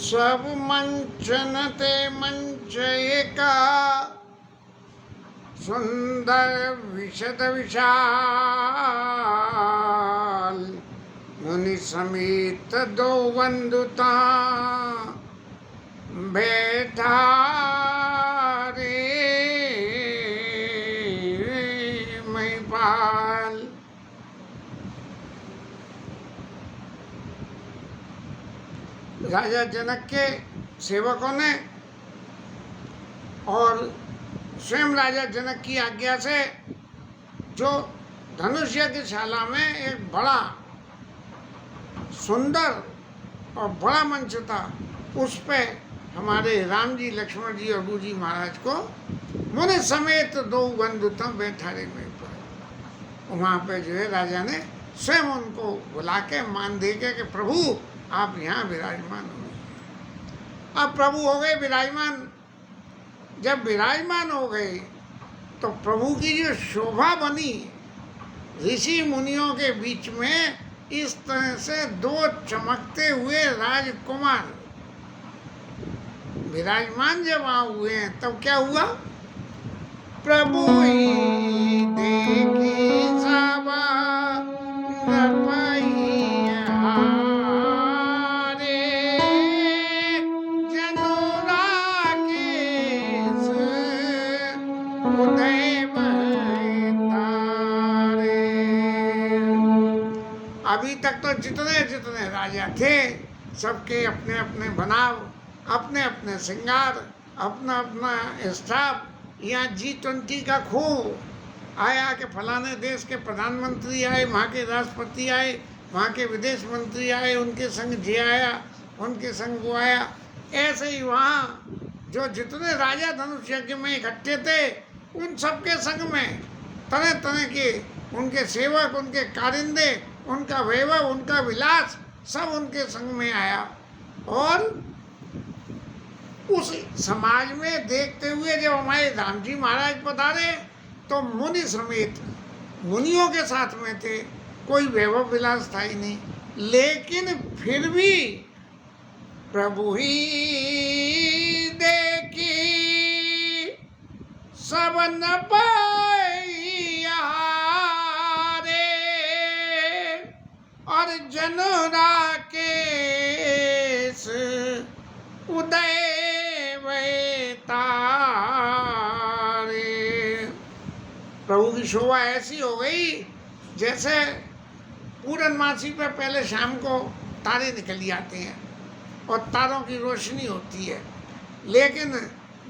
सब मंचन ते मंच एका सुंदर विशद विशाल मुनि समेत दो बंधुता बैठा रे महिपाल। राजा जनक के सेवकों ने और स्वयं राजा जनक की आज्ञा से जो धनुष यज्ञशाला में एक बड़ा सुंदर और बड़ा मंच था, उस पे हमारे राम जी, लक्ष्मण जी और गुरु जी महाराज को मुनि समेत दो बंधुता बैठारे में वहाँ पे जो है राजा ने स्वयं उनको बुला के मान दे के कि प्रभु आप यहाँ विराजमान हो गए। अब प्रभु हो गए विराजमान। जब विराजमान हो गए तो प्रभु की जो शोभा बनी ऋषि मुनियों के बीच में, इस तरह से दो चमकते हुए राजकुमार विराजमान जब वहाँ हुए हैं, तब क्या हुआ? प्रभु ही देखी सावा अभी तक तो जितने जितने राजा थे, सबके अपने अपने बनाव, अपने अपने श्रृंगार, अपना अपना स्टाफ। यहाँ G20 का खूब आया कि फलाने देश के प्रधानमंत्री आए, वहाँ के राष्ट्रपति आए, वहाँ के विदेश मंत्री आए, उनके संग जे आया, उनके संग वो आया। ऐसे ही वहाँ जो जितने राजा धनुष यज्ञ में इकट्ठे थे, उन सबके संग में तरह तरह के उनके सेवक, उनके कारिंदे, उनका वैभव, उनका विलास सब उनके संग में आया। और उस समाज में देखते हुए जब हमारे राम जी महाराज पधारे तो मुनि समेत मुनियों के साथ में थे, कोई वैभव विलास था ही नहीं। लेकिन फिर भी प्रभु ही देखी सब न पाइया रे, और जन राकेश उदय तारे। प्रभु की शोभा ऐसी हो गई जैसे पूर्णमासी पे पहले शाम को तारे निकल आते हैं और तारों की रोशनी होती है, लेकिन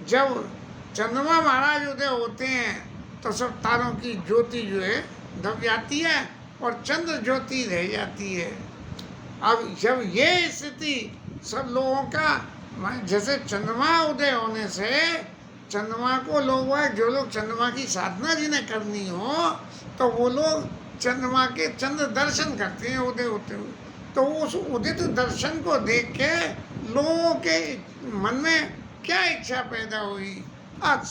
जब चंद्रमा महाराज उदय होते हैं तो सब तारों की ज्योति जो है दब जाती है और चंद्र ज्योति रह जाती है। अब जब ये स्थिति सब लोगों का, जैसे चंद्रमा उदय होने से चंद्रमा को लोग, जो लोग चंद्रमा की साधना जिन्हें करनी हो तो वो लोग चंद्रमा के चंद्र दर्शन करते हैं उदय होते हुए। तो उस उदित दर्शन को देख के लोगों के मन में क्या इच्छा पैदा हुई? अब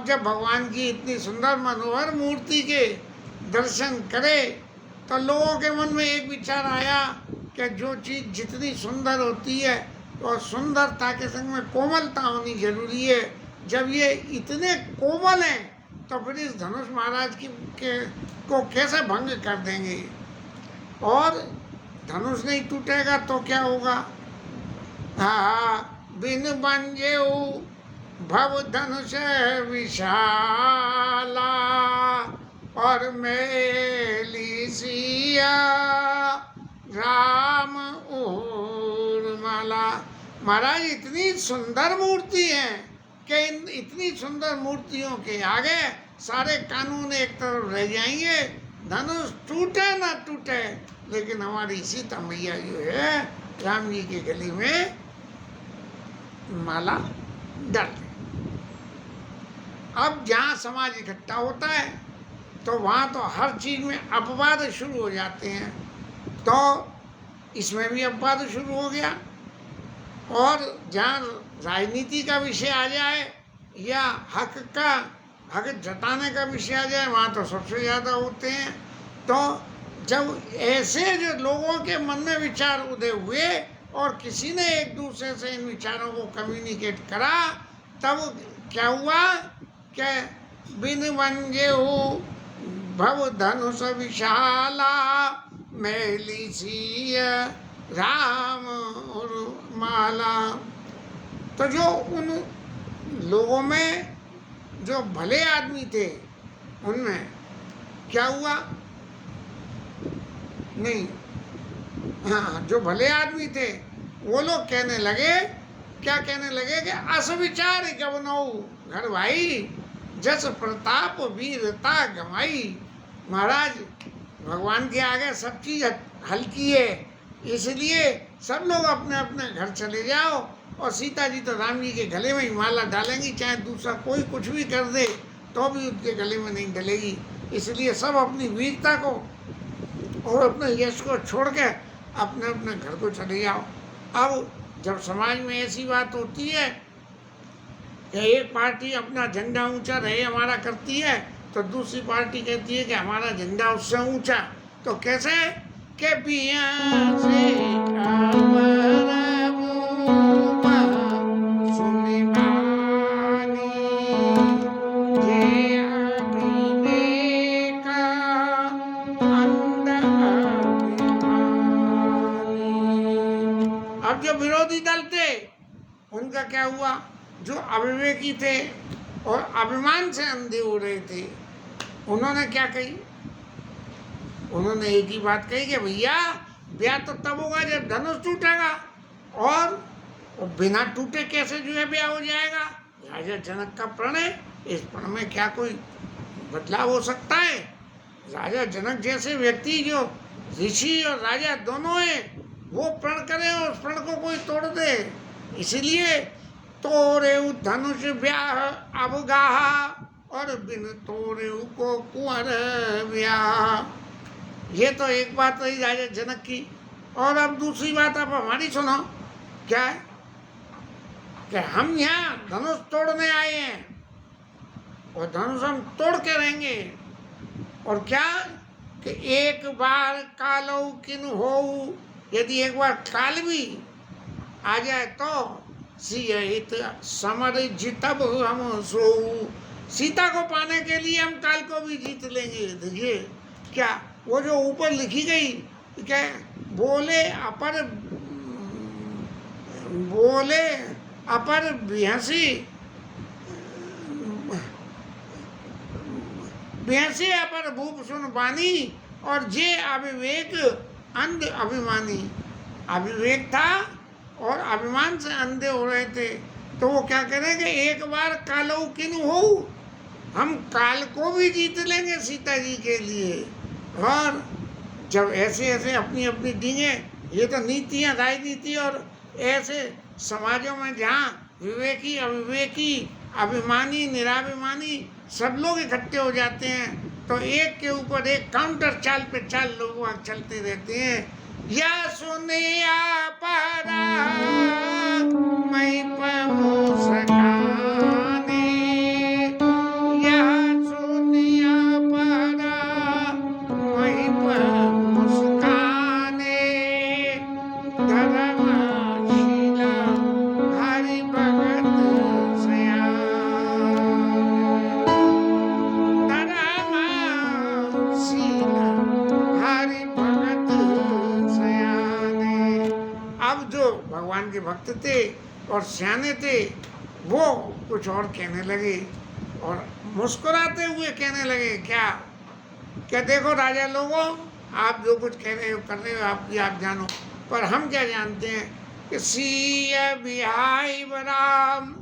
जब भगवान की इतनी सुंदर मनोहर मूर्ति के दर्शन करे तो लोगों के मन में एक विचार आया कि जो चीज़ जितनी सुंदर होती है और सुंदरता के संग में कोमलता होनी जरूरी है। जब ये इतने कोमल हैं तो फिर इस धनुष महाराज को कैसे भंग कर देंगे? और धनुष नहीं टूटेगा तो क्या होगा? बिन बंजेऊ भव धनुष विशाला और मेली सिया राम उर्मला। महाराज इतनी सुंदर मूर्ति है कि इतनी सुंदर मूर्तियों के आगे सारे कानून एक तरफ रह जाएंगे, धनुष टूटे ना टूटे, लेकिन हमारी सीता मैया जो है राम जी के गले में माला डाल दे। अब जहाँ समाज इकट्ठा होता है तो वहाँ तो हर चीज़ में अपवाद शुरू हो जाते हैं, तो इसमें भी अपवाद शुरू हो गया। और जहाँ राजनीति का विषय आ जाए या हक जताने का विषय आ जाए, वहाँ तो सबसे ज़्यादा होते हैं। तो जब ऐसे जो लोगों के मन में विचार उदय हुए और किसी ने एक दूसरे से इन विचारों को कम्युनिकेट करा, तब क्या हुआ कि बिन वंजे हो भव धनुष विशाला, मैली सी राम और माला। तो जो उन लोगों में जो भले आदमी थे, उनमें क्या हुआ, नहीं, हाँ, जो भले आदमी थे वो लोग कहने लगे, क्या कहने लगे कि असविचार गवनऊ घर भाई, जस प्रताप वीरता गमाई। महाराज, भगवान के आगे सब चीज़ हल्की है, इसलिए सब लोग अपने अपने घर चले जाओ, और सीता जी तो राम जी के गले में ही माला डालेंगी, चाहे दूसरा कोई कुछ भी कर दे तो भी उनके गले में नहीं डलेगी। इसलिए सब अपनी वीरता को और अपने यश को छोड़ के अपने अपने घर को चले जाओ। अब जब समाज में ऐसी बात होती है कि एक पार्टी अपना झंडा ऊंचा रहे हमारा करती है, तो दूसरी पार्टी कहती है कि हमारा झंडा उससे ऊंचा। तो कैसे के पिया से अब जो विरोधी दल थे उनका क्या हुआ, जो अविवेकी थे और अभिमान से अंधे हो रहे थे, उन्होंने क्या कही, उन्होंने एक ही बात कही कि भैया ब्याह तो तब होगा जब धनुष टूटेगा, और बिना टूटे कैसे जो है ब्याह हो जाएगा। राजा जनक का प्रण है, इस प्रण में क्या कोई बदलाव हो सकता है। राजा जनक जैसे व्यक्ति जो ऋषि और राजा दोनों हैं, वो प्रण करे और उस प्रण को कोई तोड़ दे। इसलिए तोरे धनुष ब्याह अब गाहा, और बिन तोरे को कुंवर ब्याह। ये तो एक बात रही राजा जनक की। और अब दूसरी बात आप हमारी सुनो, क्या है कि हम यहाँ धनुष तोड़ने आए हैं, और धनुष हम तोड़ के रहेंगे। और क्या कि एक बार कालो किन हो, यदि एक बार काल भी आ जाए तो सियहित समर जितब हम सो, सीता को पाने के लिए हम काल को भी जीत लेंगे। देखिए क्या वो जो ऊपर लिखी गई, क्या बोले अपर बिहसी अपर भूप सुन बानी, और जे अविवेक अंध अभिमानी। अविवेक था और अभिमान से अंधे हो रहे थे, तो वो क्या करेंगे, एक बार कालो किन हो, हम काल को भी जीत लेंगे सीता जी के लिए। और जब ऐसे ऐसे अपनी अपनी डींगे, ये तो नीतियाँ, राजनीति और ऐसे समाजों में जहाँ विवेकी अविवेकी, अभिमानी निराभिमानी सब लोग इकट्ठे हो जाते हैं, तो एक के ऊपर एक काउंटर चाल पे चाल लोग वहाँ चलते रहते हैं। या सुनिया परा मैं मुस्काने, या सुनिया परा मैं मुस्काने, धर्मशीला हरि भगत सयान, धर्मशीला हरि भगत सयाने। अब जो भगवान के भक्त थे और सियाने थे, वो कुछ और कहने लगे और मुस्कुराते हुए कहने लगे, क्या क्या देखो राजा लोगों, आप जो कुछ कह रहे हो कर रहे हो, आपकी आप जानो, पर हम क्या जानते हैं कि सीय बिहाई राम,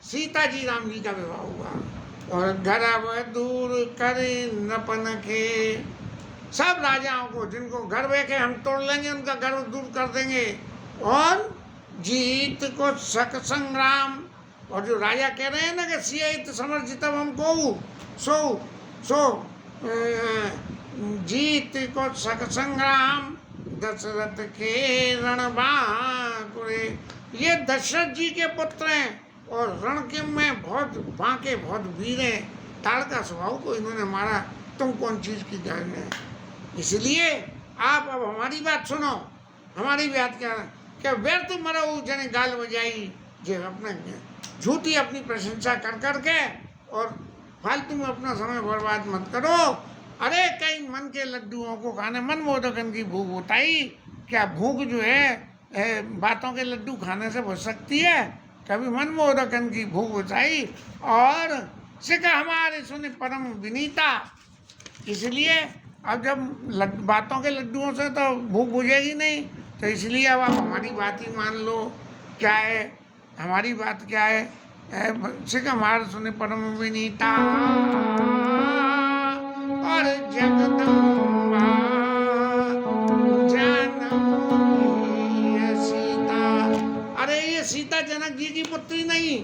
सीता जी राम जी का विवाह हुआ। और गर्भ दूर करे नपन के। सब राजाओं को जिनको गर्व है कि हम तोड़ लेंगे उनका गर्व दूर कर देंगे। और जीत को सक संग्राम, और जो राजा कह रहे हैं ना कि सियत समर्जितम हमको सो सो जीत को सक संग्राम दशरथ के रणबांकुरे। ये दशरथ जी के पुत्र हैं और रण के में बहुत बांके बहुत वीर हैं। ताड़का स्वभाव को इन्होंने मारा, तुम कौन चीज की जान में। इसलिए आप अब हमारी बात सुनो। हमारी बात क्या व्यर्थ मरो जने गाल बजाई, जो अपने झूठी अपनी प्रशंसा कर करके और फालतू में अपना समय बर्बाद मत करो। अरे कई मन के लड्डुओं को खाने मन मोदकन की भूख होताई। क्या भूख जो है बातों के लड्डू खाने से बुझ सकती है? कभी मन मोदकन की भूख होताई। और सिख हमारे सुने परम विनीता। इसलिए अब जब बातों के लड्डुओं से तो भूख बुझेगी नहीं, तो इसलिए अब आप हमारी बात ही मान लो। क्या है हमारी बात? क्या है? सिख हमारे सुने परम विनीता और जगदम्बा जानकी सीता। अरे ये सीता जनक जी की पुत्री नहीं,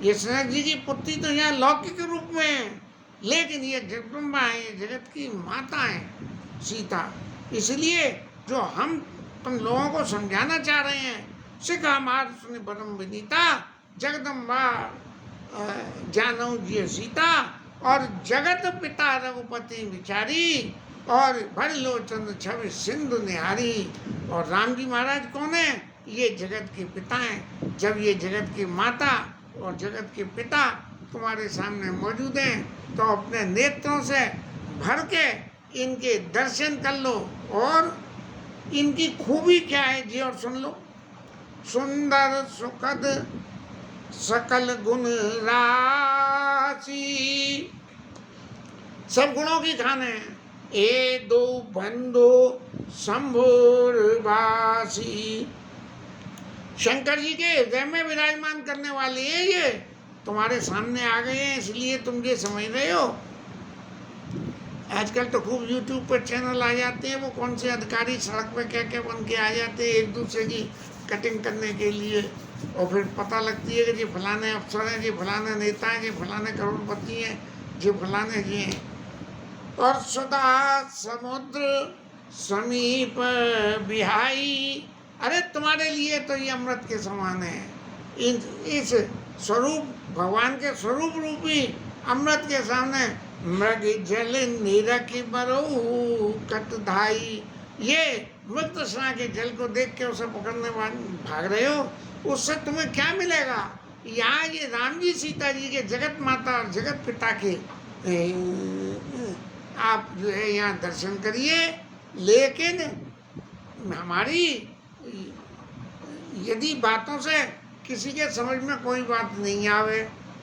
ये जनक जी की पुत्री तो यहाँ लौकिक रूप में है, लेकिन ये जगदम्बा है, ये जगत की माता है सीता। इसलिए जो हम तुम लोगों को समझाना चाह रहे हैं, सिख हमार सुने परम विनीता जगदम्बा जानऊ जी सीता और जगत पिता रघुपति विचारी और भर लोचन छवि सिंधु निहारी। और राम जी महाराज कौन है? ये जगत के पिता हैं। जब ये जगत की माता और जगत के पिता तुम्हारे सामने मौजूद हैं, तो अपने नेत्रों से भर के इनके दर्शन कर लो। और इनकी खूबी क्या है जी, और सुन लो। सुंदर सुखद सकल गुण राशि, सब गुणों की खान है। ए दो बंधु शंभुर वासी, शंकर जी के हृदय में विराजमान करने वाले हैं। ये तुम्हारे सामने आ गए हैं, इसलिए तुम ये समझ रहे हो। आजकल तो खूब यूट्यूब पर चैनल आ जाते हैं, वो कौन से अधिकारी सड़क पे क्या क्या बन के आ जाते हैं एक दूसरे की कटिंग करने के लिए। और फिर पता लगती है कि जी फलाने अफसर हैं, जी फलाने नेता हैं, जी फलाने करोड़पति हैं, जी फलाने जी हैं। और सदा समुद्र समीप बिहाई, अरे तुम्हारे लिए तो ये अमृत के समान है। इस स्वरूप भगवान के स्वरूप रूपी अमृत के सामने मृग जल नीरख बरो कटधाई। ये मृत स्ना के जल को देख के उसे पकड़ने भाग रहे हो, उससे तुम्हें क्या मिलेगा? यहाँ ये राम जी सीता जी के जगत माता और जगत पिता के आप जो है यहाँ दर्शन करिए। लेकिन हमारी यदि बातों से किसी के समझ में कोई बात नहीं आवे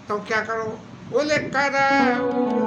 तो क्या करो? बोले करो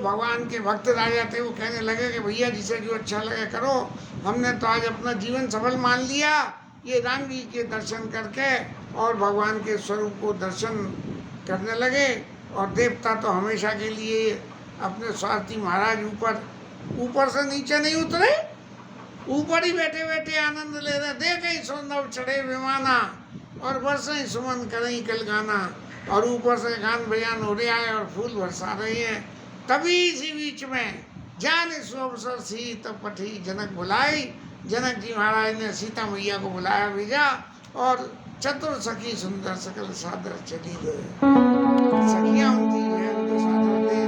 भगवान के भक्त राजा थे वो कहने लगे कि भैया जिसे जो अच्छा लगे करो, हमने तो आज अपना जीवन सफल मान लिया ये राम जी के दर्शन करके, और भगवान के स्वरूप को दर्शन करने लगे। और देवता तो हमेशा के लिए अपने स्वार्थी महाराज ऊपर से नीचे नहीं उतरे, ऊपर ही बैठे बैठे आनंद ले रहे। देखे सौंदव चढ़े विमाना और बरसें सुमन करें कल गाना, और ऊपर से गान बयान हो रहा है और फूल बरसा रहे हैं। तभी इसी बीच में जान इस अवसर सी तब पठी जनक बुलाई। जनक जी महाराज ने सीता मैया को बुलाया भेजा, और चतुर सखी सुंदर सकल सादर चली गए। सखियां उनकी जो है उनको सादर दे।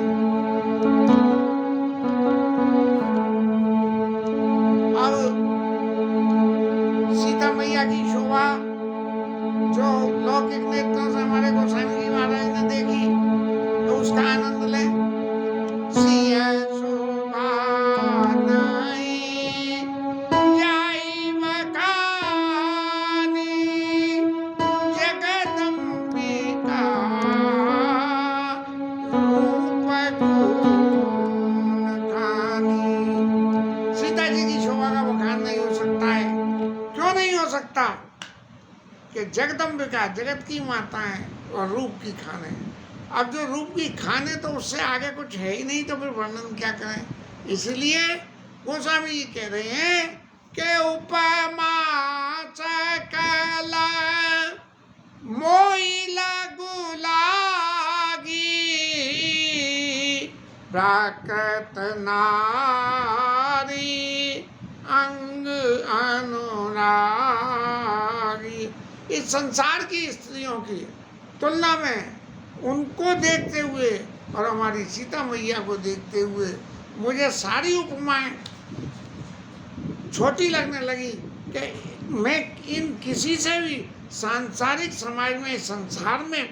अब सीता मैया की शोभा जो लौकिक नेत्रों से हमारे गोस्वामी जी महाराज ने देखी, तो उसका आनंद ले। सिया शोभा नाई जाई बखानी, जगदम्बिका रूप गुण खानी। सीता जी की शोभा का बखान नहीं हो सकता है। क्यों नहीं हो सकता? कि जगदम्बिका जगत की माता है और रूप की खान है। अब जो रूप की खान है तो उससे आगे कुछ है ही नहीं, तो फिर वर्णन क्या करें। इसलिए गोस्वामी जी कह रहे हैं कि उपमा सकल मोहि लगु लागी, प्राकृत नारी अंग अनुरागी। इस संसार की स्त्रियों की तुलना में उनको देखते हुए और हमारी सीता मैया को देखते हुए मुझे सारी उपमाएं छोटी लगने लगी कि मैं इन किसी से भी सांसारिक समाज में, संसार में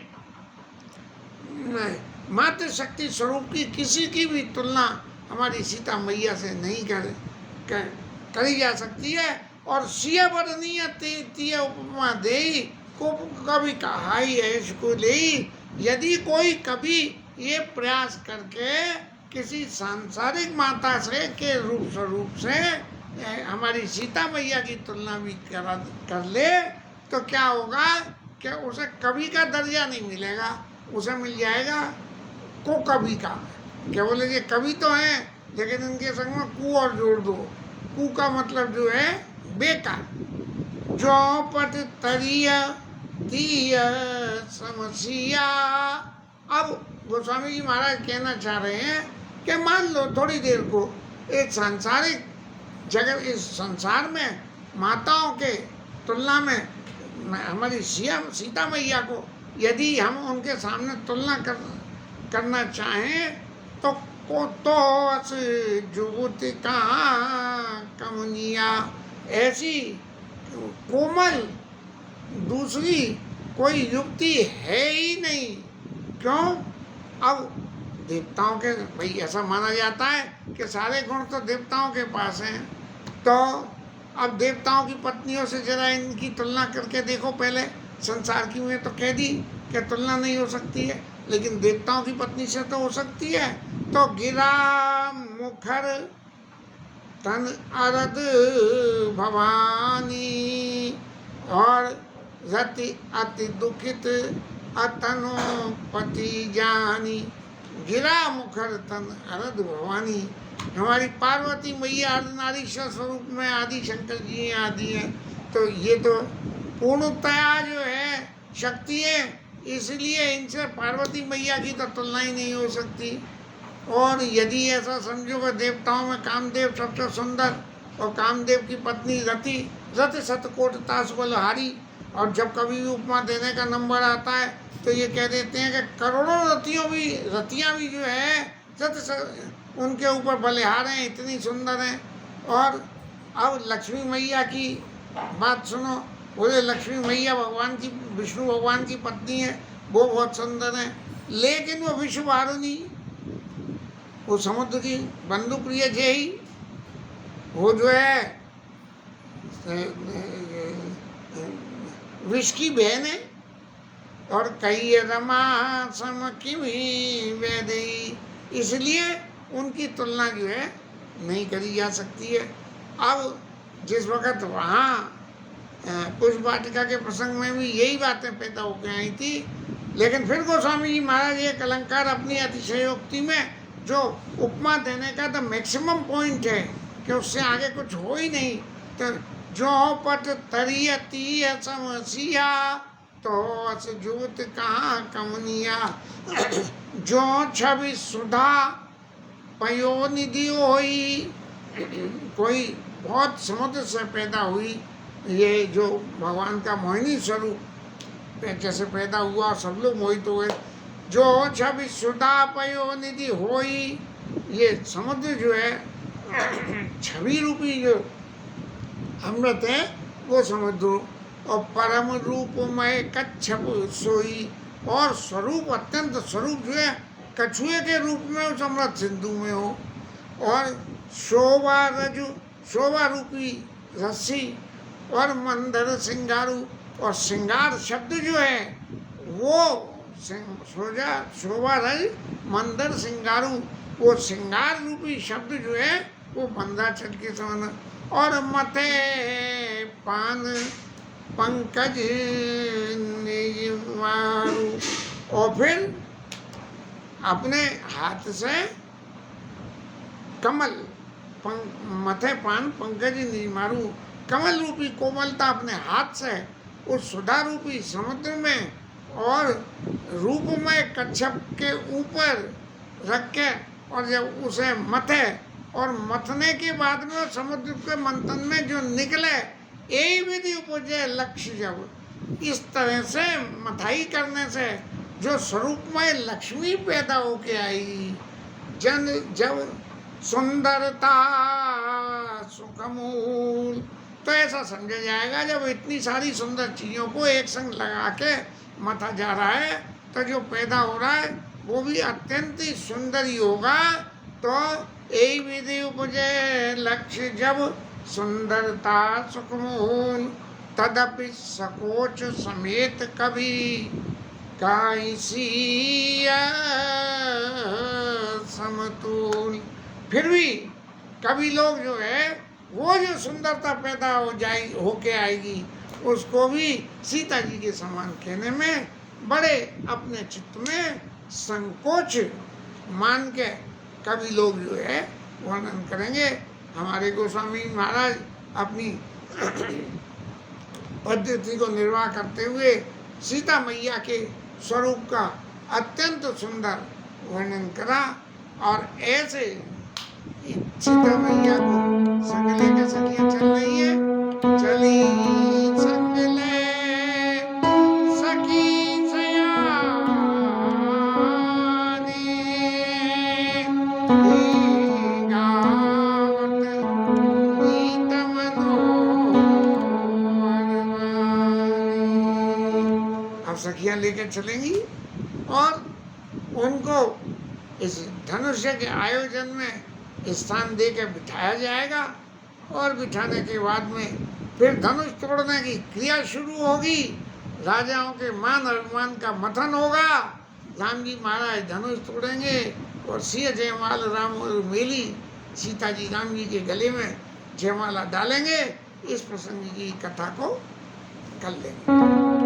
मातृ शक्ति स्वरूप की किसी की भी तुलना हमारी सीता मैया से नहीं करी जा सकती है। और सिय वर्णीय तीय उपमा देई को कभी कहा ही है इसको ले। यदि कोई कभी ये प्रयास करके किसी सांसारिक माता से के रूप स्वरूप से हमारी सीता मैया की तुलना भी कर ले, तो क्या होगा कि उसे कवि का दर्जा नहीं मिलेगा, उसे मिल जाएगा को कवि का। क्या बोले ये कवि तो हैं, लेकिन इनके संग में कु और जोड़ दो। कु का मतलब जो है बेकार। चौपट तरिया तीय समस्या। अब गोस्वामी जी महाराज कहना चाह रहे हैं कि मान लो थोड़ी देर को एक सांसारिक जगत, इस संसार में माताओं के तुलना में हमारी सीता मैया को यदि हम उनके सामने तुलना करना चाहें तो जुगुति का कमनिया, ऐसी कोमल दूसरी कोई युक्ति है ही नहीं। क्यों? अब देवताओं के भाई ऐसा माना जाता है कि सारे गुण तो देवताओं के पास हैं, तो अब देवताओं की पत्नियों से जरा इनकी तुलना करके देखो। पहले संसार की में तो कह दी कि तुलना नहीं हो सकती है, लेकिन देवताओं की पत्नी से तो हो सकती है। तो गिरा मुखर तन अरद भवानी, और रति अति दुखित अतनो पति जानी। गिरा मुखर तन अरद भवानी, हमारी पार्वती मैया अर्धनारीश्वर स्वरूप में आदि शंकर जी आदि हैं। तो ये तो पूर्णतया जो है शक्ति है, इसलिए इनसे पार्वती मैया की तो तुलना ही नहीं हो सकती। और यदि ऐसा समझो कि देवताओं में कामदेव सबसे सुंदर और कामदेव की पत्नी रति शतकोट तास बलहारी, और जब कभी भी उपमा देने का नंबर आता है तो ये कह देते हैं कि करोड़ों रतियाँ भी जो है उनके ऊपर बलिहार हैं, इतनी सुंदर हैं। और अब लक्ष्मी मैया की बात सुनो, बोले लक्ष्मी मैया भगवान की, विष्णु भगवान की पत्नी है, वो बहुत सुंदर है, लेकिन वो विश्ववारुणी, वो समुद्र की बंधु प्रिय जय, वो जो है विष की बहन है। और कई रमा सम की भी वैदई, इसलिए उनकी तुलना जो है नहीं करी जा सकती है। अब जिस वक्त वहाँ पुष्प वाटिका के प्रसंग में भी यही बातें पैदा होकर आई थी, लेकिन फिर गोस्वामी जी महाराज एक अलंकार अपनी अतिशयोक्ति में जो उपमा देने का तो मैक्सिमम पॉइंट है कि उससे आगे कुछ हो ही नहीं, तो जो पट तरियती समसिया तो अस जूत कहाँ कमनिया, जो छवि सुधा पयो निधि होई, कोई बहुत समुद्र से पैदा हुई, ये जो भगवान का मोहिनी स्वरूप जैसे पैदा हुआ सब लोग मोहित हुए, जो छवि सुधा पयो निधि होई, ये समुद्र जो है छवि रूपी जो अमृत है वो समुद्र, और परम रूपमय कच्छप सोई, और स्वरूप अत्यंत स्वरूप जो है कछुए के रूप में उस अमृत सिंधु में हो, और शोभा रजु शोभा रूपी रस्सी, और मंदर सिंगारू, और सिंगार शब्द जो है वो शोभा रज मंदर सिंगारू, वो सिंगार रूपी शब्द जो है वो मंदाचल के समान, और मथे पान पंकज निजमारू, और फिर अपने हाथ से कमल मथे पान पंकज निजमारू, कमल रूपी कोमलता अपने हाथ से उस सुधा रूपी समुद्र में और रूपमय कच्छप के ऊपर रख के, और जब उसे मथे और मथने के बाद में समुद्र के मंथन में जो निकले, यही विधि उपजे लक्ष्य, जब इस तरह से मथाई करने से जो स्वरूपमय लक्ष्मी पैदा होके आई, जब सुंदरता सुखमूल, तो ऐसा समझा जाएगा जब इतनी सारी सुंदर चीज़ों को एक संग लगा के मथा जा रहा है तो जो पैदा हो रहा है वो भी अत्यंत ही सुंदर ही होगा। तो यही विधि उपजे लक्ष्य, जब सुंदरता सुखमूल, तदपि सकोच समेत कभी काइसिया समतुल, फिर भी कभी लोग जो है वो जो सुंदरता पैदा होके आएगी उसको भी सीता जी के समान कहने में बड़े अपने चित्त में संकोच मान के कभी लोग जो है वर्णन करेंगे। हमारे गोस्वामी महाराज अपनी पद्धति को निर्वाह करते हुए सीता मैया के स्वरूप का अत्यंत सुंदर वर्णन करा, और ऐसे सीता मैया को संग लेकर सखियां चल रही है, चली संग ले सखी सयानी, गावत गीत मनोहर वाणी। अब सखियां लेकर चलेंगी और उनको इस धनुष्य के आयोजन में स्थान दे के बिठाया जाएगा, और बिठाने के बाद में फिर धनुष तोड़ने की क्रिया शुरू होगी, राजाओं के मान अभिमान का मथन होगा, राम जी महाराज धनुष तोड़ेंगे और सिंह जयमाल राम और मेली सीता जी राम जी के गले में जयमाला डालेंगे। इस प्रसंग की कथा को कर लेंगे।